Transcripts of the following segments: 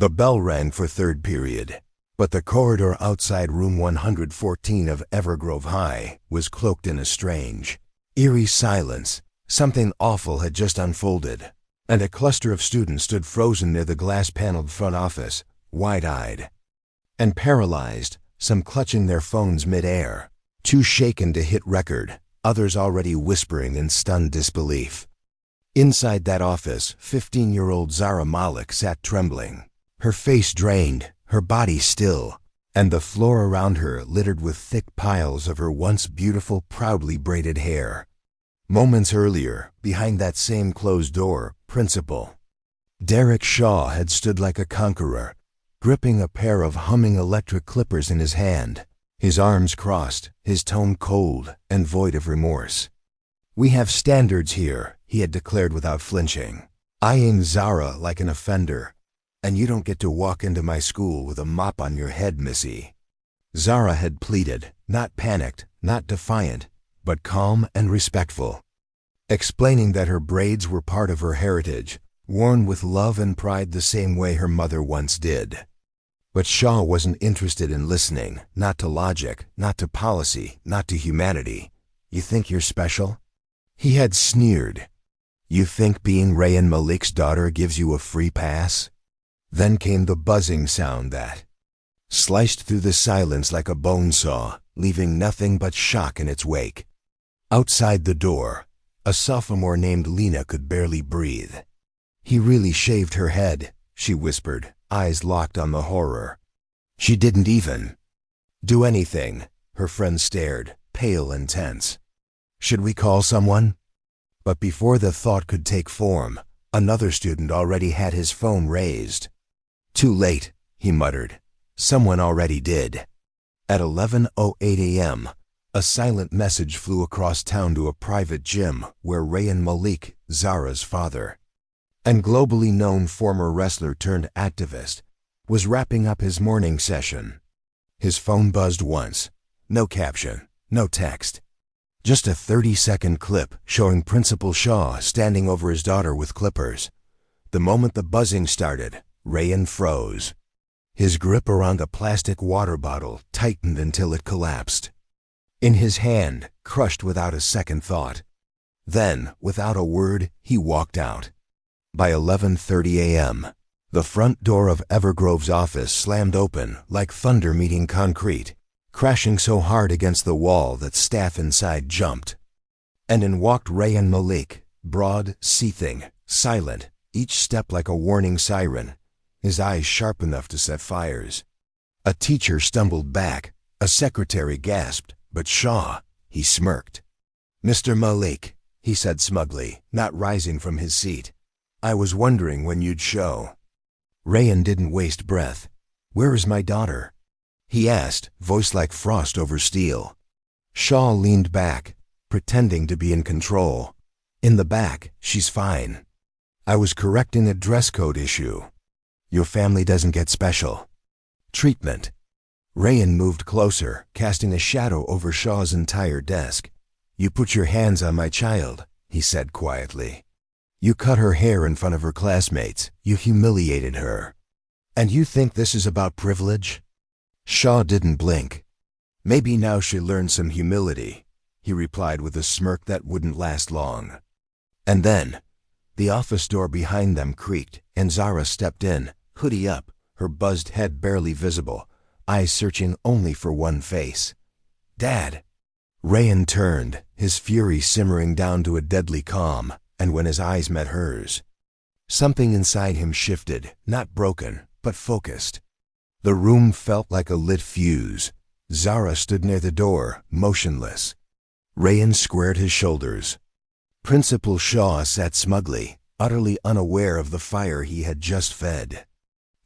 The bell rang for third period, but the corridor outside room 114 of Evergrove High was cloaked in a strange, eerie silence. Something awful had just unfolded, and a cluster of students stood frozen near the glass-paneled front office, wide-eyed and paralyzed, some clutching their phones mid-air, too shaken to hit record, others already whispering in stunned disbelief. Inside that office, 15-year-old Zara Malik sat trembling, her face drained, her body still, and the floor around her littered with thick piles of her once beautiful, proudly braided hair. Moments earlier, behind that same closed door, Principal Derek Shaw had stood like a conqueror, gripping a pair of humming electric clippers in his hand, his arms crossed, his tone cold and void of remorse. "We have standards here," he had declared without flinching, eyeing Zara like an offender. "And you don't get to walk into my school with a mop on your head, missy." Zara had pleaded, not panicked, not defiant, but calm and respectful, explaining that her braids were part of her heritage, worn with love and pride the same way her mother once did. But Shaw wasn't interested in listening, not to logic, not to policy, not to humanity. "You think you're special?" he had sneered. "You think being Rayan Malik's daughter gives you a free pass?" Then came the buzzing sound that sliced through the silence like a bone saw, leaving nothing but shock in its wake. Outside the door, a sophomore named Lena could barely breathe. "He really shaved her head," she whispered, eyes locked on the horror. "She didn't even do anything." Her friend stared, pale and tense. "Should we call someone?" But before the thought could take form, another student already had his phone raised. "Too late," he muttered. "Someone already did." At 11:08 a.m., a silent message flew across town to a private gym where Rayan Malik, Zara's father, and globally known former wrestler turned activist, was wrapping up his morning session. His phone buzzed once. No caption, no text. Just a 30-second clip showing Principal Shaw standing over his daughter with clippers. The moment the buzzing started, Rayan froze. His grip around a plastic water bottle tightened until it collapsed. In his hand, crushed without a second thought. Then, without a word, he walked out. By 11:30 a.m., the front door of Evergrove's office slammed open like thunder meeting concrete, crashing so hard against the wall that staff inside jumped. And in walked Rayan Malik, broad, seething, silent, each step like a warning siren, his eyes sharp enough to set fires. A teacher stumbled back, a secretary gasped, but Shaw, he smirked. "Mr. Malik," he said smugly, not rising from his seat. "I was wondering when you'd show." Rayan didn't waste breath. "Where is my daughter?" he asked, voice like frost over steel. Shaw leaned back, pretending to be in control. "In the back, she's fine. I was correcting a dress code issue. Your family doesn't get special treatment." Rayan moved closer, casting a shadow over Shaw's entire desk. "You put your hands on my child," he said quietly. "You cut her hair in front of her classmates. You humiliated her. And you think this is about privilege?" Shaw didn't blink. "Maybe now she'll learn some humility," he replied with a smirk that wouldn't last long. And then, the office door behind them creaked, and Zara stepped in, hoodie up, her buzzed head barely visible, eyes searching only for one face. "Dad!" Rayan turned, his fury simmering down to a deadly calm, and when his eyes met hers, something inside him shifted, not broken, but focused. The room felt like a lit fuse. Zara stood near the door, motionless. Rayan squared his shoulders. Principal Shaw sat smugly, utterly unaware of the fire he had just fed.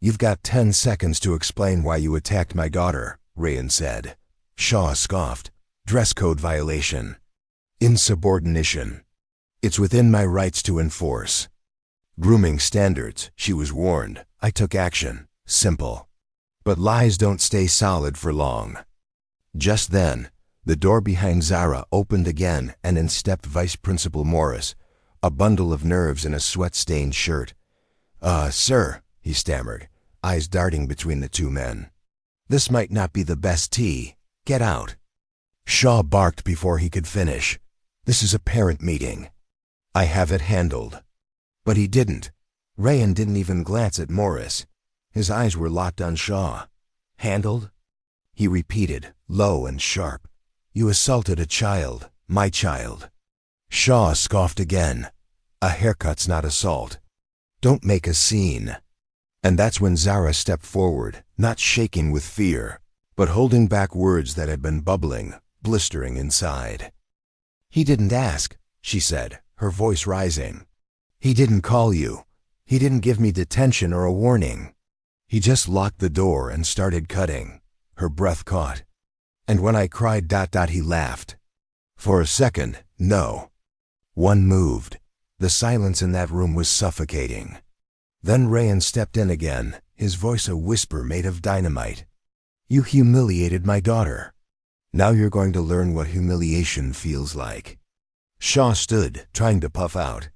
"You've got 10 seconds to explain why you attacked my daughter," Rayan said. Shaw scoffed. "Dress code violation. Insubordination. It's within my rights to enforce. Grooming standards," she was warned. "I took action. Simple. But lies don't stay solid for long." Just then, the door behind Zara opened again and in stepped Vice Principal Morris, a bundle of nerves in a sweat-stained shirt. Sir," he stammered, eyes darting between the two men. "This might not be the best tea. Get out." Shaw barked before he could finish. "This is a parent meeting. I have it handled." But he didn't. Rayan didn't even glance at Morris. His eyes were locked on Shaw. "Handled?" he repeated, low and sharp. "You assaulted a child, my child." Shaw scoffed again. "A haircut's not assault. Don't make a scene." And that's when Zara stepped forward, not shaking with fear, but holding back words that had been bubbling, blistering inside. "He didn't ask," she said, her voice rising. "He didn't call you. He didn't give me detention or a warning. He just locked the door and started cutting." Her breath caught. "And when I cried ... he laughed." For a second, no one moved. The silence in that room was suffocating. Then Rayan stepped in again, his voice a whisper made of dynamite. "You humiliated my daughter. Now you're going to learn what humiliation feels like." Shaw stood, trying to puff out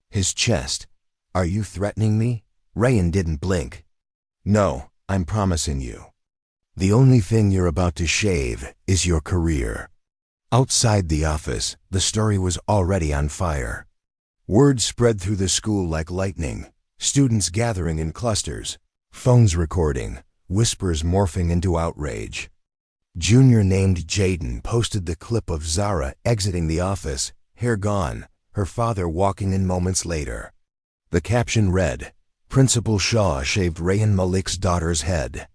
his chest. "Are you threatening me?" Rayan didn't blink. "No, I'm promising you. The only thing you're about to shave is your career." Outside the office, the story was already on fire. Word spread through the school like lightning, students gathering in clusters, phones recording, whispers morphing into outrage. Junior named Jaden posted the clip of Zara exiting the office, hair gone, her father walking in moments later. The caption read, "Principal Shaw shaved Rayan Malik's daughter's head.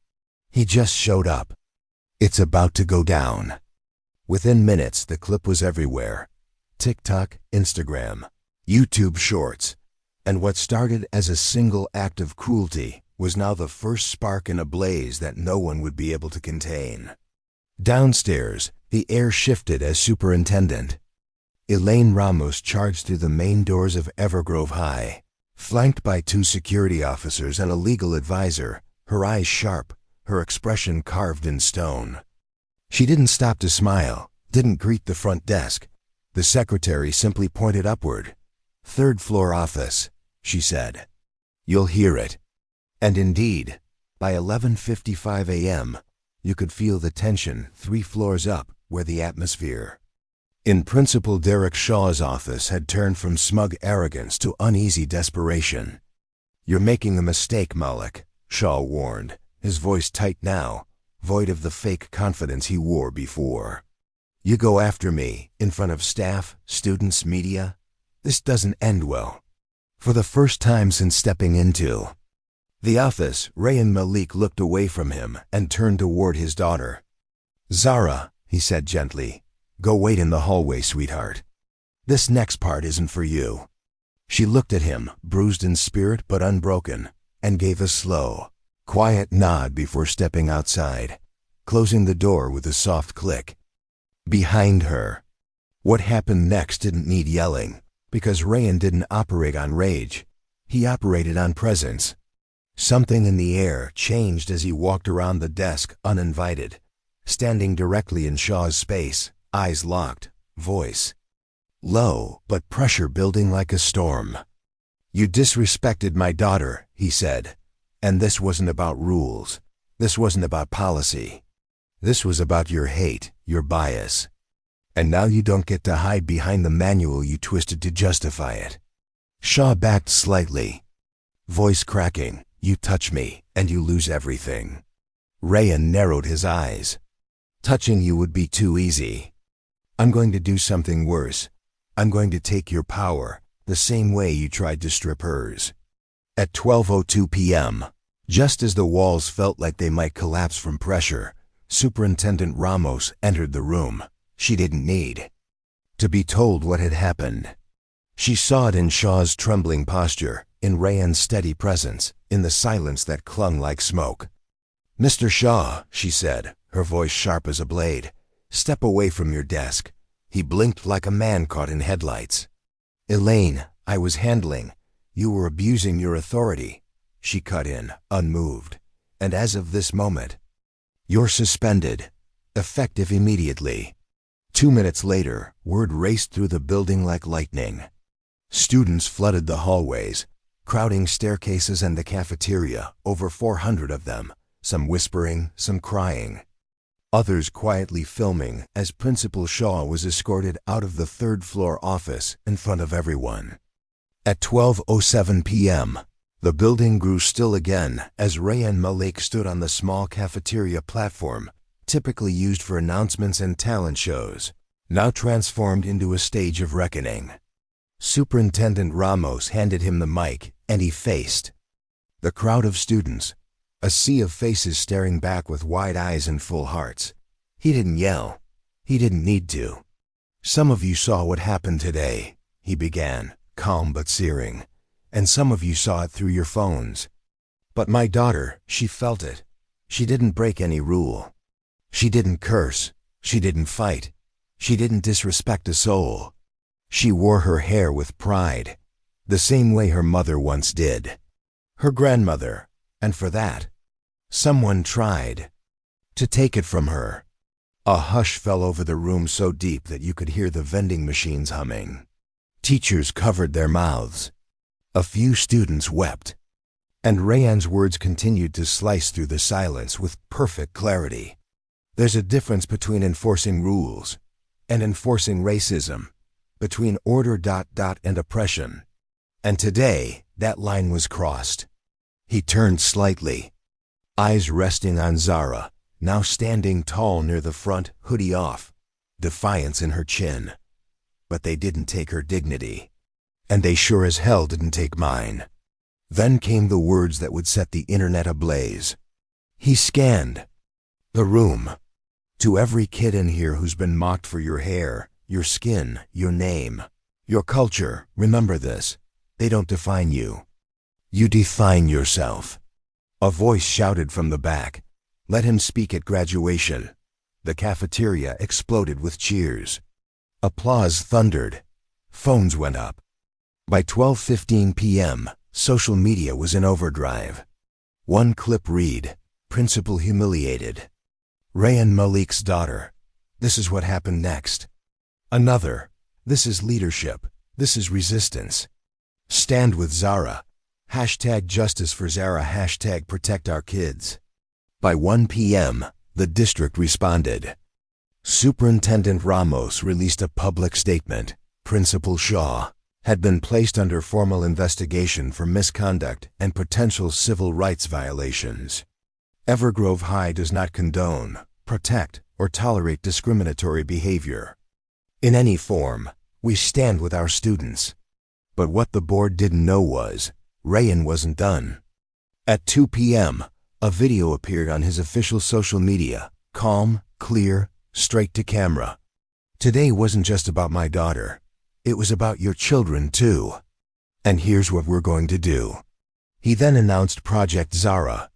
He just showed up. It's about to go down." Within minutes, the clip was everywhere. TikTok, Instagram, YouTube Shorts. And what started as a single act of cruelty was now the first spark in a blaze that no one would be able to contain. Downstairs, the air shifted as Superintendent Elaine Ramos charged through the main doors of Evergrove High, flanked by 2 security officers and a legal advisor, her eyes sharp, her expression carved in stone. She didn't stop to smile, didn't greet the front desk. The secretary simply pointed upward. "Third floor office," she said. "You'll hear it." And indeed, by 11:55 a.m., you could feel the tension 3 floors up where the atmosphere in Principal Derek Shaw's office had turned from smug arrogance to uneasy desperation. "You're making a mistake, Malik," Shaw warned, his voice tight now, void of the fake confidence he wore before. "You go after me, in front of staff, students, media. This doesn't end well." For the first time since stepping into the office, Rayan Malik looked away from him and turned toward his daughter. "Zara," he said gently, "go wait in the hallway, sweetheart. This next part isn't for you." She looked at him, bruised in spirit but unbroken, and gave a slow, quiet nod before stepping outside, closing the door with a soft click. Behind her, what happened next didn't need yelling, because Rayan didn't operate on rage. He operated on presence. Something in the air changed as he walked around the desk uninvited, standing directly in Shaw's space, eyes locked, voice low but pressure building like a storm. "You disrespected my daughter," he said, "and this wasn't about rules. This wasn't about policy. This was about your hate, your bias. And now you don't get to hide behind the manual you twisted to justify it." Shaw backed slightly, voice cracking. "You touch me, and you lose everything." Rayan narrowed his eyes. "Touching you would be too easy. I'm going to do something worse. I'm going to take your power, the same way you tried to strip hers." At 12:02 p.m., just as the walls felt like they might collapse from pressure, Superintendent Ramos entered the room. She didn't need to be told what had happened. She saw it in Shaw's trembling posture, in Rayan's steady presence, in the silence that clung like smoke. "Mr. Shaw," she said, her voice sharp as a blade, "step away from your desk." He blinked like a man caught in headlights. "Elaine, I was handling. You were abusing your authority," she cut in, unmoved. "And as of this moment, you're suspended, effective immediately." 2 minutes later, word raced through the building like lightning. Students flooded the hallways. crowding staircases and the cafeteria, over 400 of them, some whispering, some crying. Others quietly filming as Principal Shaw was escorted out of the third-floor office in front of everyone. At 12:07 p.m., the building grew still again as Rayan Malik stood on the small cafeteria platform, typically used for announcements and talent shows, now transformed into a stage of reckoning. Superintendent Ramos handed him the mic, and he faced the crowd of students, a sea of faces staring back with wide eyes and full hearts. He didn't yell. He didn't need to. "Some of you saw what happened today," he began, calm but searing, "and some of you saw it through your phones. But my daughter, she felt it. She didn't break any rule. She didn't curse. She didn't fight. She didn't disrespect a soul. She wore her hair with pride, the same way her mother once did. Her grandmother, and for that, someone tried to take it from her." A hush fell over the room so deep that you could hear the vending machines humming. Teachers covered their mouths. A few students wept. And Rayan's words continued to slice through the silence with perfect clarity. "There's a difference between enforcing rules and enforcing racism, between order ... and oppression. And today, that line was crossed." He turned slightly, eyes resting on Zara, now standing tall near the front, hoodie off, defiance in her chin. But they didn't take her dignity. And they sure as hell didn't take mine. Then came the words that would set the internet ablaze. He scanned the room. "To every kid in here who's been mocked for your hair, your skin, your name, your culture, remember this. They don't define you. You define yourself." A voice shouted from the back, "Let him speak at graduation." The cafeteria exploded with cheers. Applause thundered. Phones went up. By 12:15 p.m., social media was in overdrive. One clip read, "Principal humiliated. Rayan Malik's daughter. This is what happened next." Another, "This is leadership. This is resistance. Stand with Zara. Hashtag justice for Zara. Hashtag protect our kids." By 1 p.m., the district responded. Superintendent Ramos released a public statement. Principal Shaw had been placed under formal investigation for misconduct and potential civil rights violations. Evergrove High does not condone, protect, or tolerate discriminatory behavior in any form. We stand with our students. But what the board didn't know was, Rayan wasn't done. At 2 p.m., a video appeared on his official social media, calm, clear, straight to camera. "Today wasn't just about my daughter. It was about your children too. And here's what we're going to do." He then announced Project Zara.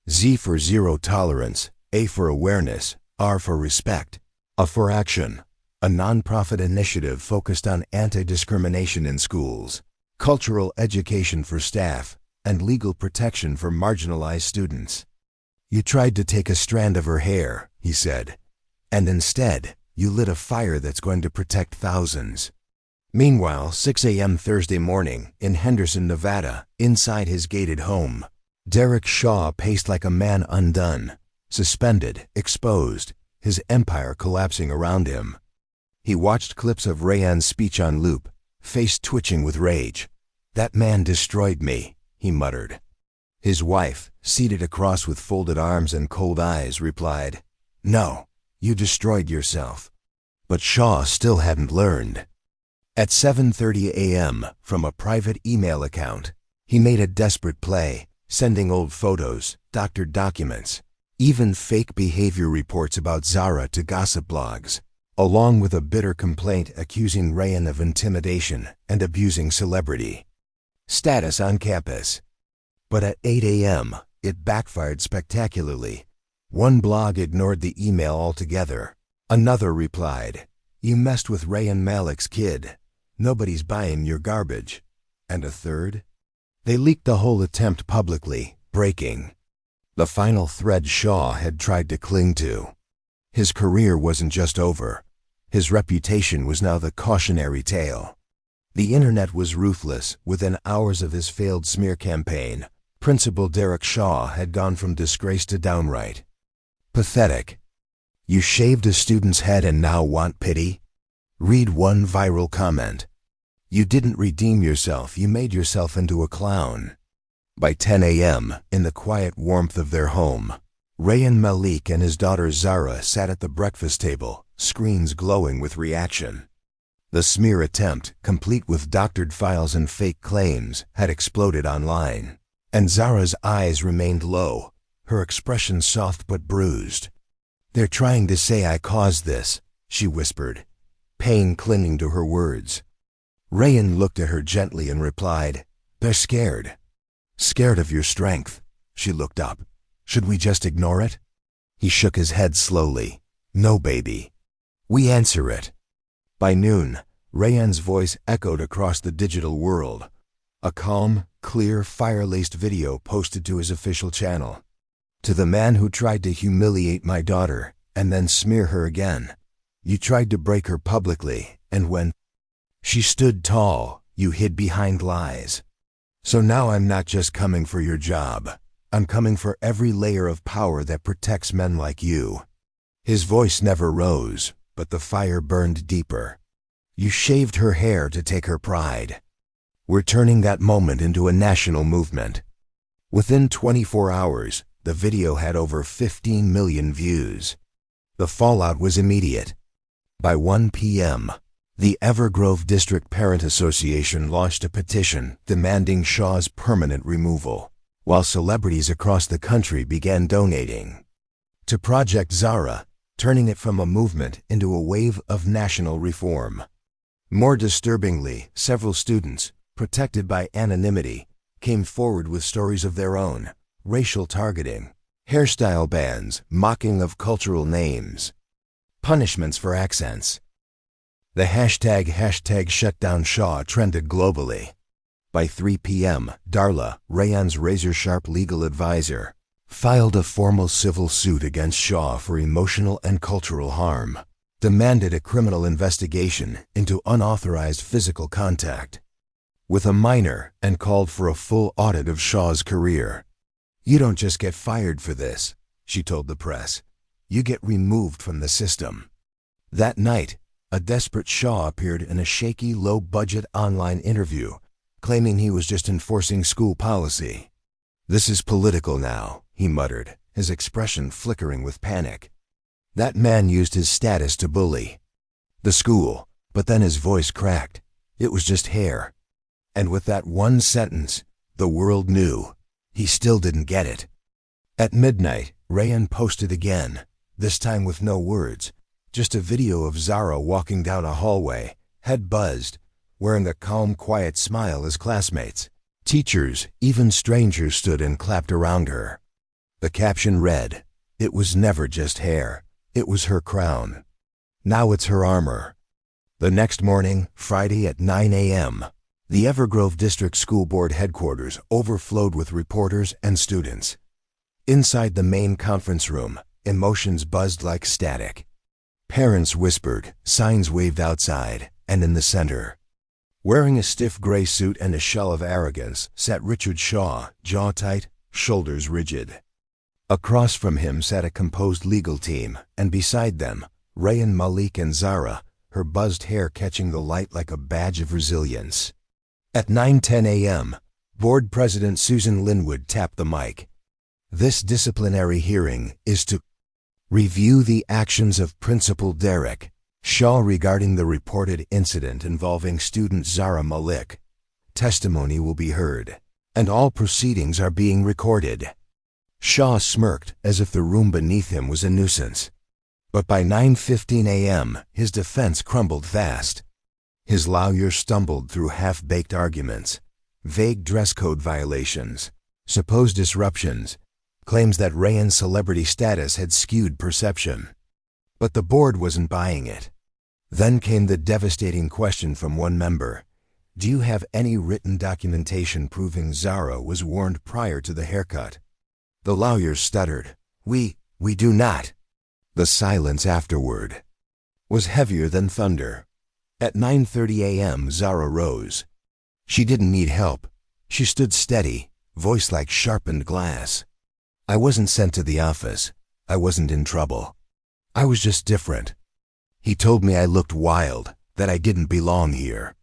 Z for zero tolerance, A for awareness, R for respect, A for action. A nonprofit initiative focused on anti-discrimination in schools, cultural education for staff, and legal protection for marginalized students. "You tried to take a strand of her hair," he said, "and instead, you lit a fire that's going to protect thousands." Meanwhile, 6 a.m. Thursday morning, in Henderson, Nevada, inside his gated home, Derek Shaw paced like a man undone, suspended, exposed, his empire collapsing around him. He watched clips of Rayan's speech on loop, face twitching with rage. "That man destroyed me," he muttered. His wife, seated across with folded arms and cold eyes, replied, "No, you destroyed yourself." But Shaw still hadn't learned. At 7:30 a.m., from a private email account, he made a desperate play, sending old photos, doctored documents, even fake behavior reports about Zara to gossip blogs, along with a bitter complaint accusing Rayan of intimidation and abusing celebrity status on campus. But at 8 a.m., it backfired spectacularly. One blog ignored the email altogether. Another replied, "You messed with Rayan Malik's kid. Nobody's buying your garbage." And a third? They leaked the whole attempt publicly, breaking the final thread Shaw had tried to cling to. His career wasn't just over. His reputation was now the cautionary tale. The internet was ruthless. Within hours of his failed smear campaign, Principal Derek Shaw had gone from disgrace to downright pathetic. You shaved a student's head and now want pity? Read one viral comment. You didn't redeem yourself, you made yourself into a clown. By 10 a.m., in the quiet warmth of their home, Rayan Malik and his daughter Zara sat at the breakfast table, screens glowing with reaction. The smear attempt, complete with doctored files and fake claims, had exploded online, and Zara's eyes remained low, her expression soft but bruised. They're trying to say I caused this, she whispered, pain clinging to her words. Rayan looked at her gently and replied, they're scared. Scared of your strength. She looked up. Should we just ignore it? He shook his head slowly. No, baby. We answer it. By noon, Rayan's voice echoed across the digital world. A calm, clear, fire-laced video posted to his official channel. To the man who tried to humiliate my daughter and then smear her again. You tried to break her publicly, and when she stood tall, you hid behind lies. So now I'm not just coming for your job. I'm coming for every layer of power that protects men like you. His voice never rose, but the fire burned deeper. You shaved her hair to take her pride. We're turning that moment into a national movement. Within 24 hours, the video had over 15 million views. The fallout was immediate. By 1 p.m., the Evergrove District Parent Association launched a petition demanding Shaw's permanent removal, while celebrities across the country began donating to Project Zara, turning it from a movement into a wave of national reform. More disturbingly, several students, protected by anonymity, came forward with stories of their own: racial targeting, hairstyle bans, mocking of cultural names, punishments for accents. The hashtag #ShutdownShaw trended globally. By 3 p.m., Darla, Rayan's razor-sharp legal advisor, filed a formal civil suit against Shaw for emotional and cultural harm, demanded a criminal investigation into unauthorized physical contact with a minor, and called for a full audit of Shaw's career. You don't just get fired for this, she told the press. You get removed from the system. That night, a desperate Shaw appeared in a shaky, low-budget online interview, claiming he was just enforcing school policy. This is political now, he muttered, his expression flickering with panic. That man used his status to bully the school, but then his voice cracked. It was just hair. And with that one sentence, the world knew. He still didn't get it. At midnight, Rayan posted again, this time with no words, just a video of Zara walking down a hallway, head buzzed, wearing a calm, quiet smile as classmates, teachers, even strangers stood and clapped around her. The caption read, "It was never just hair. It was her crown. Now it's her armor." The next morning, Friday at 9 a.m., the Evergrove District School Board headquarters overflowed with reporters and students. Inside the main conference room, emotions buzzed like static. Parents whispered, signs waved outside, and in the center, wearing a stiff gray suit and a shell of arrogance, sat Richard Shaw, jaw tight, shoulders rigid. Across from him sat a composed legal team, and beside them, Rayan Malik and Zara, her buzzed hair catching the light like a badge of resilience. At 9:10 a.m., Board President Susan Linwood tapped the mic. This disciplinary hearing is to review the actions of Principal Derek Shaw regarding the reported incident involving student Zara Malik. Testimony will be heard, and all proceedings are being recorded. Shaw smirked as if the room beneath him was a nuisance. But by 9:15 a.m., his defense crumbled fast. His lawyer stumbled through half-baked arguments, vague dress code violations, supposed disruptions, claims that Rayan's celebrity status had skewed perception. But the board wasn't buying it. Then came the devastating question from one member. Do you have any written documentation proving Zara was warned prior to the haircut? The lawyers stuttered. We do not. The silence afterward was heavier than thunder. At 9:30 a.m., Zara rose. She didn't need help. She stood steady, voice like sharpened glass. I wasn't sent to the office. I wasn't in trouble. I was just different. He told me I looked wild, that I didn't belong here.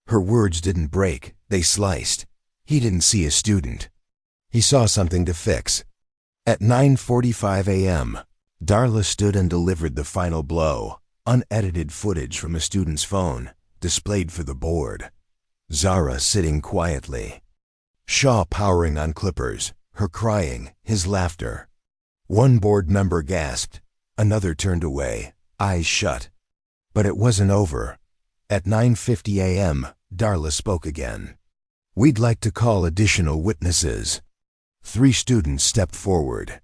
Her words didn't break, they sliced. He didn't see a student. He saw something to fix. At 9:45 a.m., Darla stood and delivered the final blow, unedited footage from a student's phone, displayed for the board. Zara sitting quietly. Shaw powering on clippers, her crying, his laughter. One board member gasped, another turned away, eyes shut. But it wasn't over. At 9:50 a.m., Darla spoke again. We'd like to call additional witnesses. 3 students stepped forward.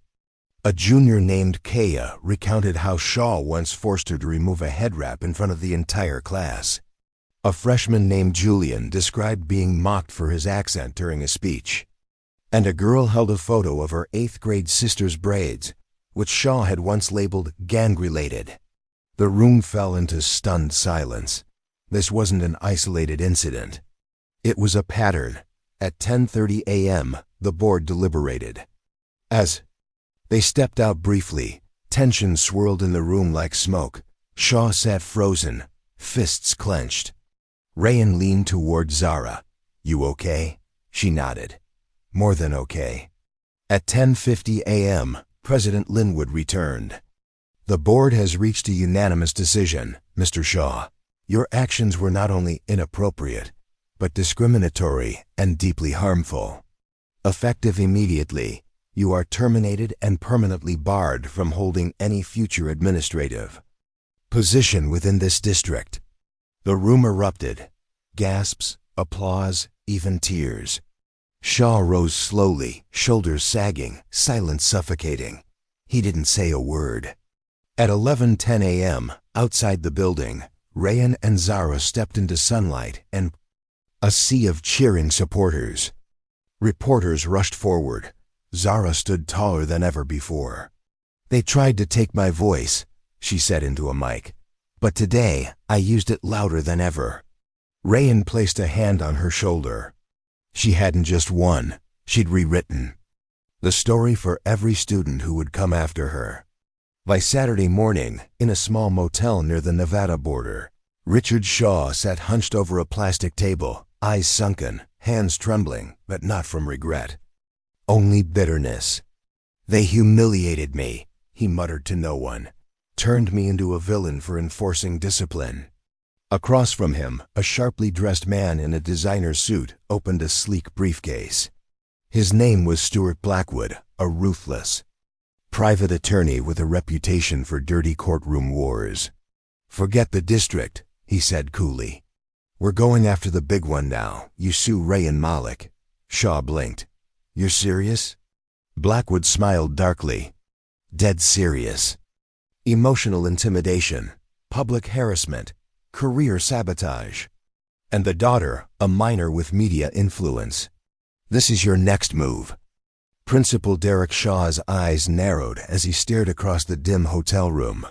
A junior named Kaya recounted how Shaw once forced her to remove a head wrap in front of the entire class. A freshman named Julian described being mocked for his accent during a speech. And a girl held a photo of her 8th grade sister's braids, which Shaw had once labeled gang-related. The room fell into stunned silence. This wasn't an isolated incident. It was a pattern. At 10:30 a.m., the board deliberated. As they stepped out briefly, tension swirled in the room like smoke. Shaw sat frozen, fists clenched. Rayan leaned toward Zara. You okay? She nodded. More than okay. At 10:50 a.m., President Linwood returned. The board has reached a unanimous decision, Mr. Shaw. Your actions were not only inappropriate, but discriminatory and deeply harmful. Effective immediately, you are terminated and permanently barred from holding any future administrative position within this district. The room erupted. Gasps, applause, even tears. Shaw rose slowly, shoulders sagging, silence suffocating. He didn't say a word. At 11:10 a.m., outside the building, Rayan and Zara stepped into sunlight and a sea of cheering supporters. Reporters rushed forward. Zara stood taller than ever before. They tried to take my voice, she said into a mic. But today, I used it louder than ever. Rayan placed a hand on her shoulder. She hadn't just won, she'd rewritten the story for every student who would come after her. By Saturday morning, in a small motel near the Nevada border, Richard Shaw sat hunched over a plastic table, eyes sunken, hands trembling, but not from regret. Only bitterness. They humiliated me, he muttered to no one, turned me into a villain for enforcing discipline. Across from him, a sharply dressed man in a designer suit opened a sleek briefcase. His name was Stuart Blackwood, a ruthless private attorney with a reputation for dirty courtroom wars. Forget the district, he said coolly. We're going after the big one now. You sue Rayan Malik. Shaw blinked. You're serious? Blackwood smiled darkly. Dead serious. Emotional intimidation, public harassment, career sabotage. And the daughter, a minor with media influence. This is your next move. Principal Derek Shaw's eyes narrowed as he stared across the dim hotel room.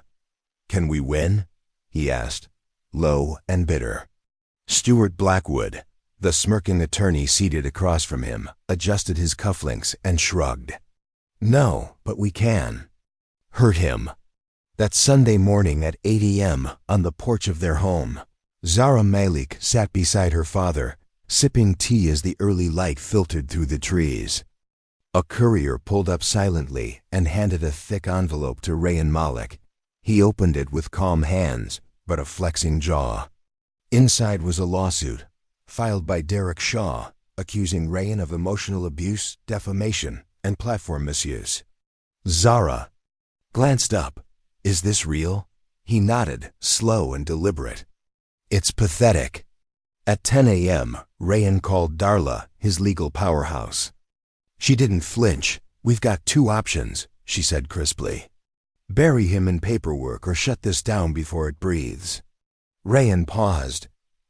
Can we win? He asked, low and bitter. Stuart Blackwood, the smirking attorney seated across from him, adjusted his cufflinks and shrugged. No, but we can. Hurt him. That Sunday morning at 8 a.m. on the porch of their home, Zara Malik sat beside her father, sipping tea as the early light filtered through the trees. A courier pulled up silently and handed a thick envelope to Rayan Malik. He opened it with calm hands, but a flexing jaw. Inside was a lawsuit, filed by Derek Shaw, accusing Rayan of emotional abuse, defamation, and platform misuse. Zara glanced up. Is this real? He nodded, slow and deliberate. It's pathetic. At 10 a.m., Rayan called Darla, his legal powerhouse. She didn't flinch. We've got 2 options, she said crisply. Bury him in paperwork or shut this down before it breathes. Rayan paused.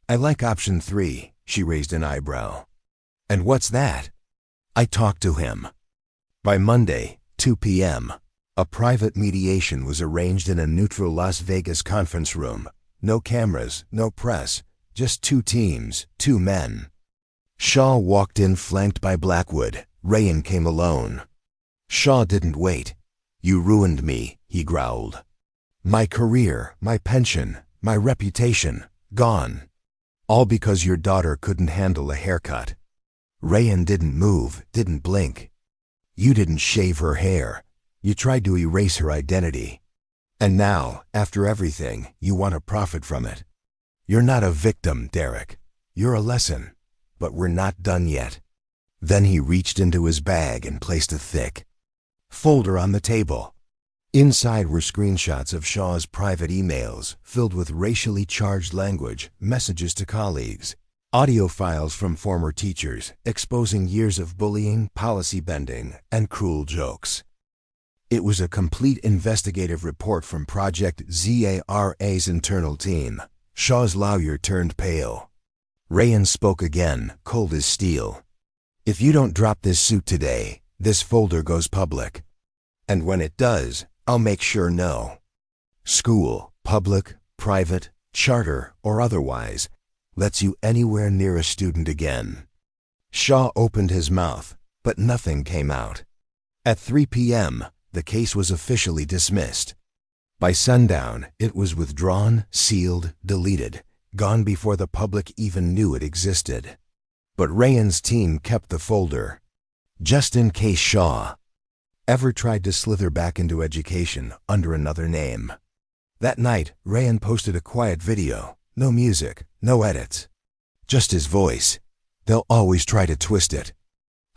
I like option 3, she raised an eyebrow. And what's that? I talked to him. By Monday, 2 p.m., a private mediation was arranged in a neutral Las Vegas conference room. No cameras, no press, just two teams, two men. Shaw walked in flanked by Blackwood. Rayan came alone. Shaw didn't wait. "You ruined me," he growled. "My career, my pension, my reputation, gone. All because your daughter couldn't handle a haircut." Rayan didn't move, didn't blink. "You didn't shave her hair. You tried to erase her identity. And now, after everything, you want to profit from it. You're not a victim, Derek. You're a lesson. But we're not done yet." Then he reached into his bag and placed a thick folder on the table. Inside were screenshots of Shaw's private emails filled with racially charged language, messages to colleagues, audio files from former teachers exposing years of bullying, policy bending, and cruel jokes. It was a complete investigative report from Project ZARA's internal team. Shaw's lawyer turned pale. Rayan spoke again, cold as steel. "If you don't drop this suit today, this folder goes public. And when it does, I'll make sure no school, public, private, charter, or otherwise, lets you anywhere near a student again." Shaw opened his mouth, but nothing came out. At 3 p.m., the case was officially dismissed. By sundown, it was withdrawn, sealed, deleted, gone before the public even knew it existed. But Rayan's team kept the folder, just in case Shaw ever tried to slither back into education under another name. That night, Rayan posted a quiet video. No music, no edits. Just his voice. They'll always try to twist it.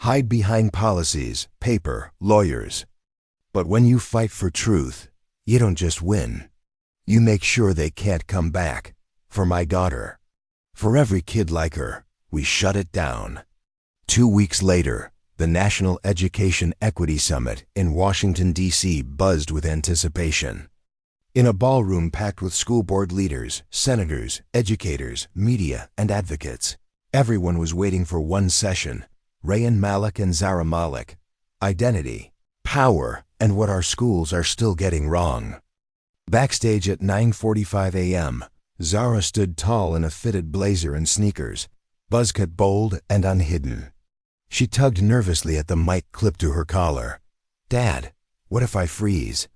Hide behind policies, paper, lawyers. But when you fight for truth, you don't just win. You make sure they can't come back. For my daughter. For every kid like her, we shut it down. 2 weeks later, the National Education Equity Summit in Washington, D.C. buzzed with anticipation. In a ballroom packed with school board leaders, senators, educators, media, and advocates, everyone was waiting for one session: Rayan Malik and Zara Malik. Identity, power, and what our schools are still getting wrong. Backstage at 9:45 a.m., Zara stood tall in a fitted blazer and sneakers, buzz cut bold and unhidden. She tugged nervously at the mic clipped to her collar. "Dad, what if I freeze?"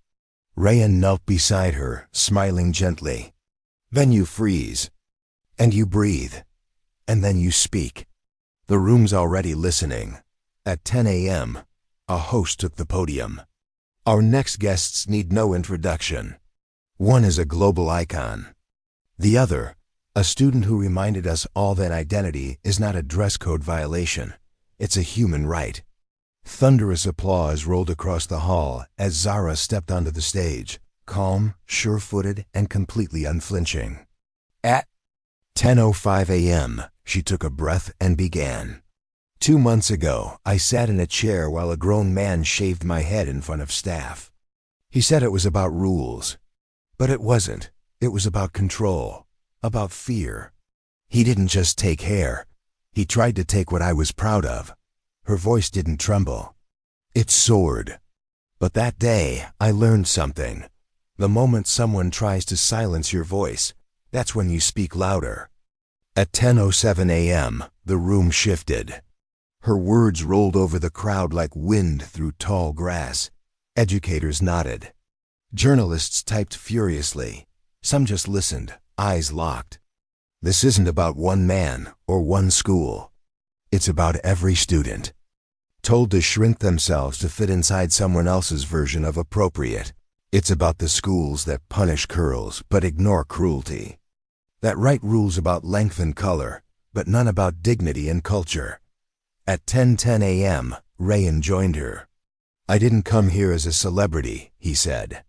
Rayan knelt beside her, smiling gently. "Then you freeze. And you breathe. And then you speak." The room's already listening. At 10 a.m., a host took the podium. Our next guests need no introduction. One is a global icon. The other, a student who reminded us all that identity is not a dress code violation. It's a human right. Thunderous applause rolled across the hall as Zara stepped onto the stage, calm, sure-footed, and completely unflinching. At 10:05 a.m., she took a breath and began. 2 months ago, I sat in a chair while a grown man shaved my head in front of staff. He said it was about rules. But it wasn't. It was about control, about fear. He didn't just take hair. He tried to take what I was proud of. Her voice didn't tremble. It soared. But that day, I learned something. The moment someone tries to silence your voice, that's when you speak louder. At 10:07 a.m., the room shifted. Her words rolled over the crowd like wind through tall grass. Educators nodded. Journalists typed furiously. Some just listened, eyes locked. This isn't about one man or one school. It's about every student, told to shrink themselves to fit inside someone else's version of appropriate. It's about the schools that punish curls but ignore cruelty, that write rules about length and color, but none about dignity and culture. At 10:10 a.m., Rayan joined her. "I didn't come here as a celebrity," he said.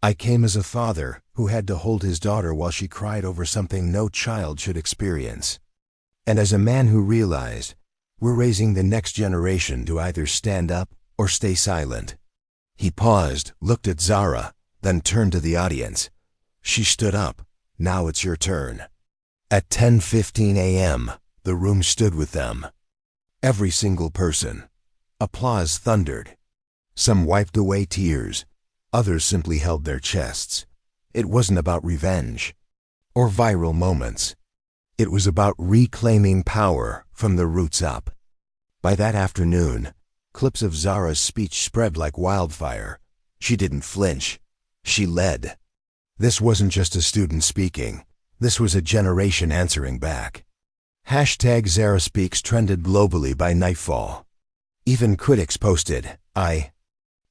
"I came as a father who had to hold his daughter while she cried over something no child should experience. And as a man who realized we're raising the next generation to either stand up or stay silent." He paused, looked at Zara, then turned to the audience. She stood up. "Now it's your turn." At 10:15 a.m., the room stood with them. Every single person. Applause thundered. Some wiped away tears. Others simply held their chests. It wasn't about revenge or viral moments. It was about reclaiming power from the roots up. By that afternoon, clips of Zara's speech spread like wildfire. She didn't flinch. She led. This wasn't just a student speaking. This was a generation answering back. Hashtag Zara Speaks trended globally by nightfall. Even critics posted, "I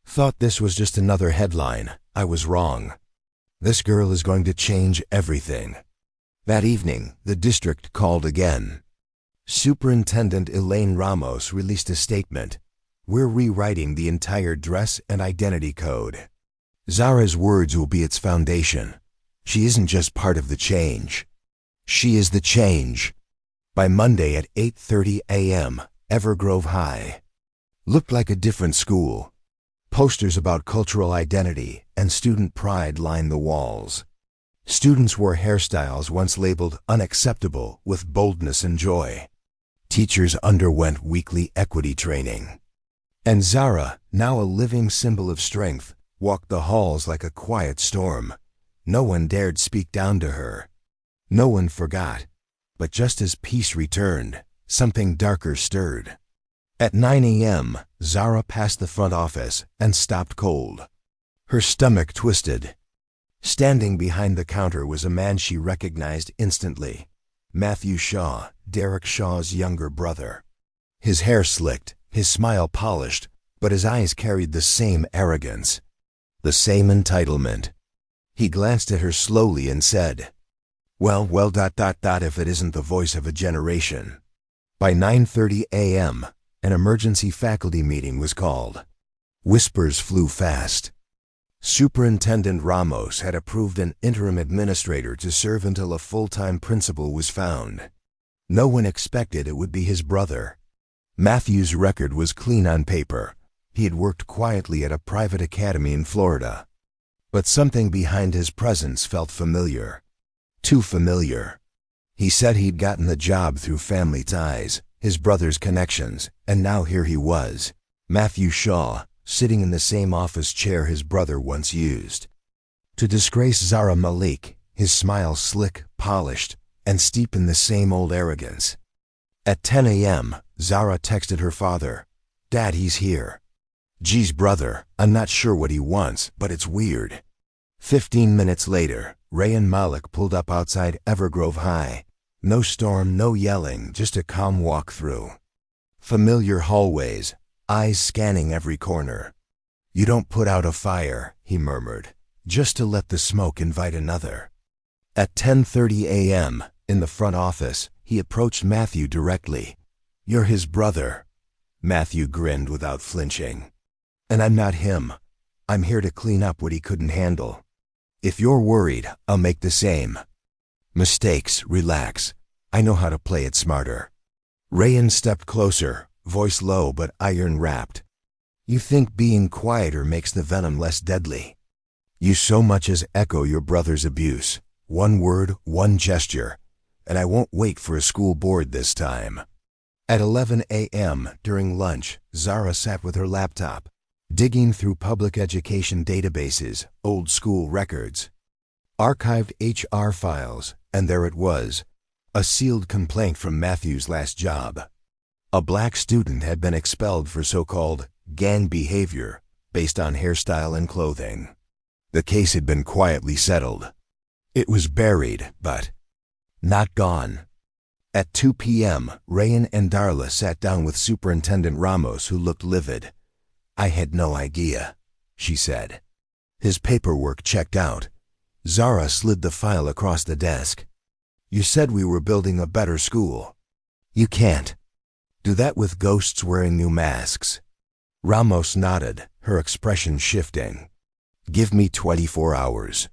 thought this was just another headline. I was wrong. This girl is going to change everything." That evening, the district called again. Superintendent Elaine Ramos released a statement. "We're rewriting the entire dress and identity code. Zara's words will be its foundation. She isn't just part of the change. She is the change." By Monday at 8:30 a.m., Evergrove High looked like a different school. Posters about cultural identity and student pride lined the walls. Students wore hairstyles once labeled unacceptable with boldness and joy. Teachers underwent weekly equity training. And Zara, now a living symbol of strength, walked the halls like a quiet storm. No one dared speak down to her. No one forgot. But just as peace returned, something darker stirred. At 9 a.m., Zara passed the front office and stopped cold. Her stomach twisted. Standing behind the counter was a man she recognized instantly. Matthew Shaw, Derek Shaw's younger brother. His hair slicked, his smile polished, but his eyes carried the same arrogance, the same entitlement. He glanced at her slowly and said, Well, if it isn't the voice of a generation." By 9:30 a.m., an emergency faculty meeting was called. Whispers flew fast. Superintendent Ramos had approved an interim administrator to serve until a full-time principal was found. No one expected it would be his brother. Matthew's record was clean on paper. He had worked quietly at a private academy in Florida. But something behind his presence felt familiar. Too familiar. He said he'd gotten the job through family ties, his brother's connections, and now here he was, Matthew Shaw, sitting in the same office chair his brother once used. To disgrace Zara Malik, his smile slick, polished, and steeped in the same old arrogance. At 10 a.m., Zara texted her father, "Dad, he's here." "Geez, brother, I'm not sure what he wants, but it's weird." 15 minutes later, Ray and Malik pulled up outside Evergrove High. No storm, no yelling, just a calm walk through. Familiar hallways, eyes scanning every corner. "You don't put out a fire," he murmured, "just to let the smoke invite another." At 10:30 a.m., in the front office, he approached Matthew directly. "You're his brother." Matthew grinned without flinching. "And I'm not him. I'm here to clean up what he couldn't handle. If you're worried, I'll make the same." "Mistakes, relax. I know how to play it smarter." Rayan stepped closer, voice low but iron-wrapped. "You think being quieter makes the venom less deadly? You so much as echo your brother's abuse. One word, one gesture, and I won't wait for a school board this time." At 11 a.m., during lunch, Zara sat with her laptop, digging through public education databases, old school records, archived HR files, and there it was, a sealed complaint from Matthew's last job. A black student had been expelled for so-called gang behavior based on hairstyle and clothing. The case had been quietly settled. It was buried, but not gone. At 2 p.m., Rayan and Darla sat down with Superintendent Ramos, who looked livid. "I had no idea," she said. His paperwork checked out. Zara slid the file across the desk. "You said we were building a better school. You can't do that with ghosts wearing new masks." Ramos nodded, her expression shifting. "Give me 24 hours.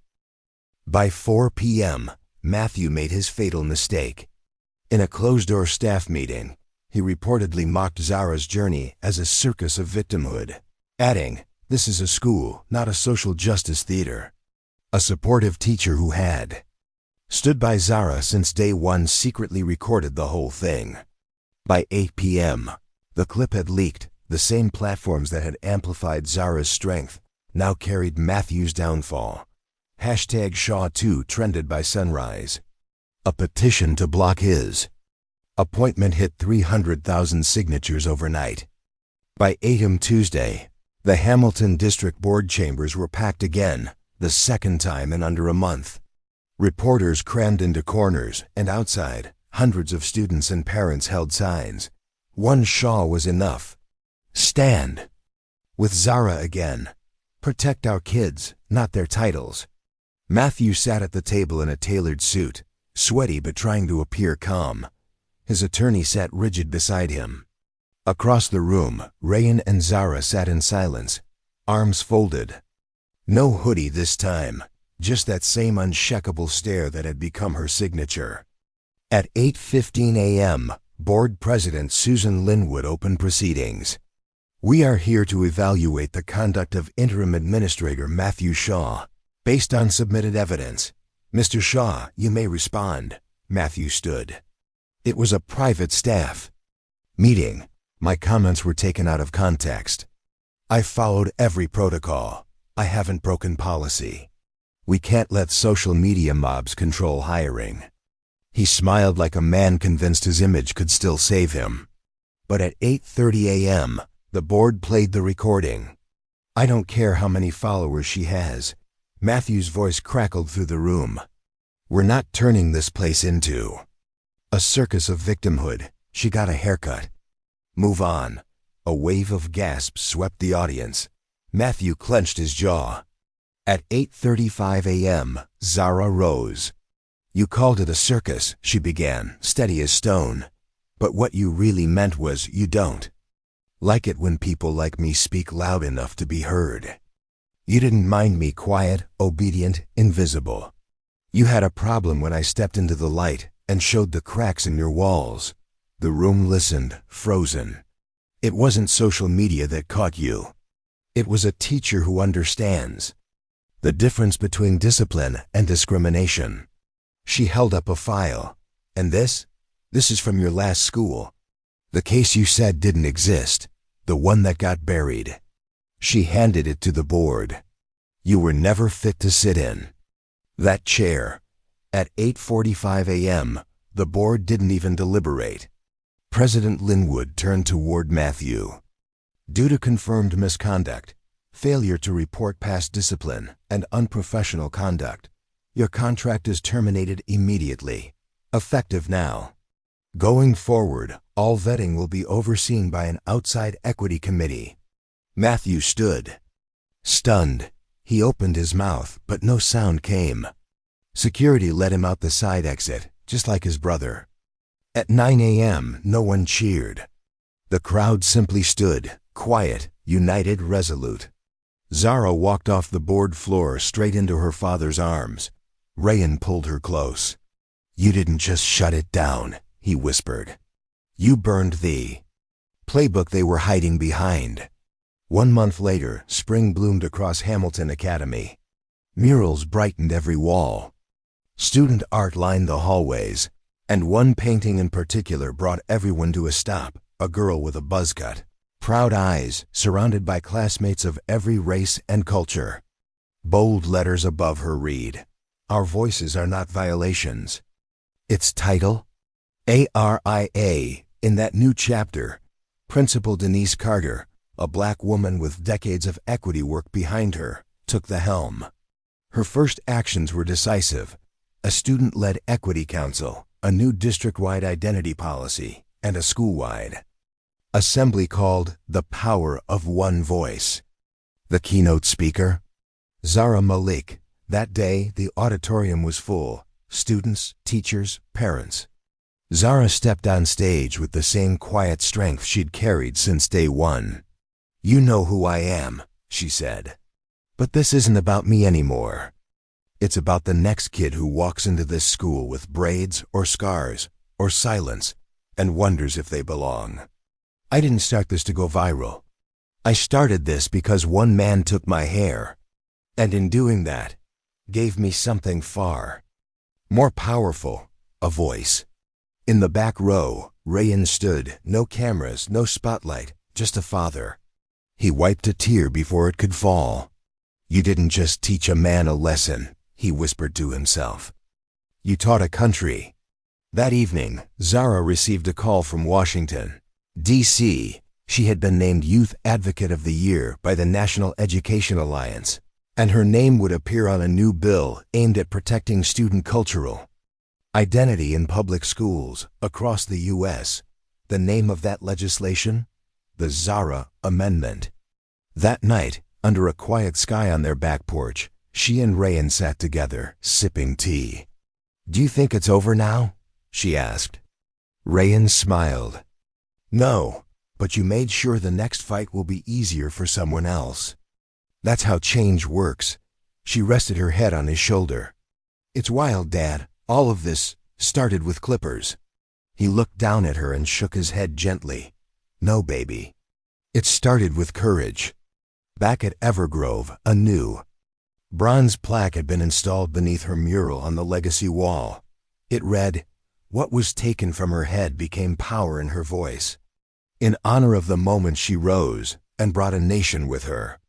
By 4 p.m., Matthew made his fatal mistake. In a closed-door staff meeting, he reportedly mocked Zara's journey as a circus of victimhood, adding, "This is a school, not a social justice theater." A supportive teacher who had stood by Zara since day one secretly recorded the whole thing. By 8 p.m., the clip had leaked. The same platforms that had amplified Zara's strength now carried Matthew's downfall. Hashtag Shaw2 trended by sunrise. A petition to block his appointment hit 300,000 signatures overnight. By 8 a.m. Tuesday, the Hamilton District Board chambers were packed again, the second time in under a month. Reporters crammed into corners, and outside, hundreds of students and parents held signs. One shawl was enough. Stand with Zara again. Protect our kids, not their titles. Matthew sat at the table in a tailored suit, sweaty but trying to appear calm. His attorney sat rigid beside him. Across the room, Rayan and Zara sat in silence, arms folded. No hoodie this time, just that same unshakable stare that had become her signature. At 8:15 a.m., Board President Susan Linwood opened proceedings. We are here to evaluate the conduct of Interim Administrator Matthew Shaw, based on submitted evidence. Mr. Shaw, you may respond. Matthew stood. It was a private staff meeting. My comments were taken out of context. I followed every protocol. I haven't broken policy. We can't let social media mobs control hiring. He smiled like a man convinced his image could still save him. But at 8:30 a.m., the board played the recording. I don't care how many followers she has. Matthew's voice crackled through the room. We're not turning this place into a circus of victimhood. She got a haircut. Move on. A wave of gasps swept the audience. Matthew clenched his jaw. At 8:35 a.m., Zara rose. You called it a circus, she began, steady as stone. But what you really meant was you don't like it when people like me speak loud enough to be heard. You didn't mind me quiet, obedient, invisible. You had a problem when I stepped into the light and showed the cracks in your walls. The room listened, frozen. It wasn't social media that caught you. It was a teacher who understands the difference between discipline and discrimination. She held up a file. And this is from your last school. The case you said didn't exist. The one that got buried. She handed it to the board. You were never fit to sit in that chair. At 8:45 a.m., the board didn't even deliberate. President Linwood turned toward Matthew. Due to confirmed misconduct, failure to report past discipline, and unprofessional conduct, your contract is terminated immediately, effective now. Going forward, all vetting will be overseen by an outside equity committee. Matthew stood. Stunned, he opened his mouth, but no sound came. Security let him out the side exit, just like his brother. At 9 a.m., no one cheered. The crowd simply stood, quiet, united, resolute. Zara walked off the board floor straight into her father's arms. Rayan pulled her close. You didn't just shut it down, he whispered. You burned the playbook they were hiding behind. 1 month later, spring bloomed across Hamilton Academy. Murals brightened every wall. Student art lined the hallways, and one painting in particular brought everyone to a stop, a girl with a buzz cut, proud eyes, surrounded by classmates of every race and culture. Bold letters above her read, Our voices are not violations. Its title? ARIA. In that new chapter, Principal Denise Carter, a black woman with decades of equity work behind her, took the helm. Her first actions were decisive. A student-led equity council, a new district-wide identity policy, and a school-wide assembly called The Power of One Voice. The keynote speaker? Zara Malik. That day, the auditorium was full. Students, teachers, parents. Zara stepped on stage with the same quiet strength she'd carried since day one. You know who I am, she said. But this isn't about me anymore. It's about the next kid who walks into this school with braids or scars or silence and wonders if they belong. I didn't start this to go viral. I started this because one man took my hair, and in doing that, gave me something far more powerful, a voice. In the back row, Rayan stood, no cameras, no spotlight, just a father. He wiped a tear before it could fall. You didn't just teach a man a lesson, he whispered to himself. You taught a country. That evening, Zara received a call from Washington, D.C. She had been named Youth Advocate of the Year by the National Education Alliance, and her name would appear on a new bill aimed at protecting student cultural identity in public schools across the U.S. The name of that legislation? The Zara Amendment. That night, under a quiet sky on their back porch, she and Rayan sat together, sipping tea. "Do you think it's over now?" she asked. Rayan smiled. "No, but you made sure the next fight will be easier for someone else. That's how change works." She rested her head on his shoulder. "It's wild, Dad. All of this started with clippers." He looked down at her and shook his head gently. "No, baby. It started with courage." Back at Evergrove, a new bronze plaque had been installed beneath her mural on the legacy wall. It read, "What was taken from her head became power in her voice." In honor of the moment, she rose and brought a nation with her.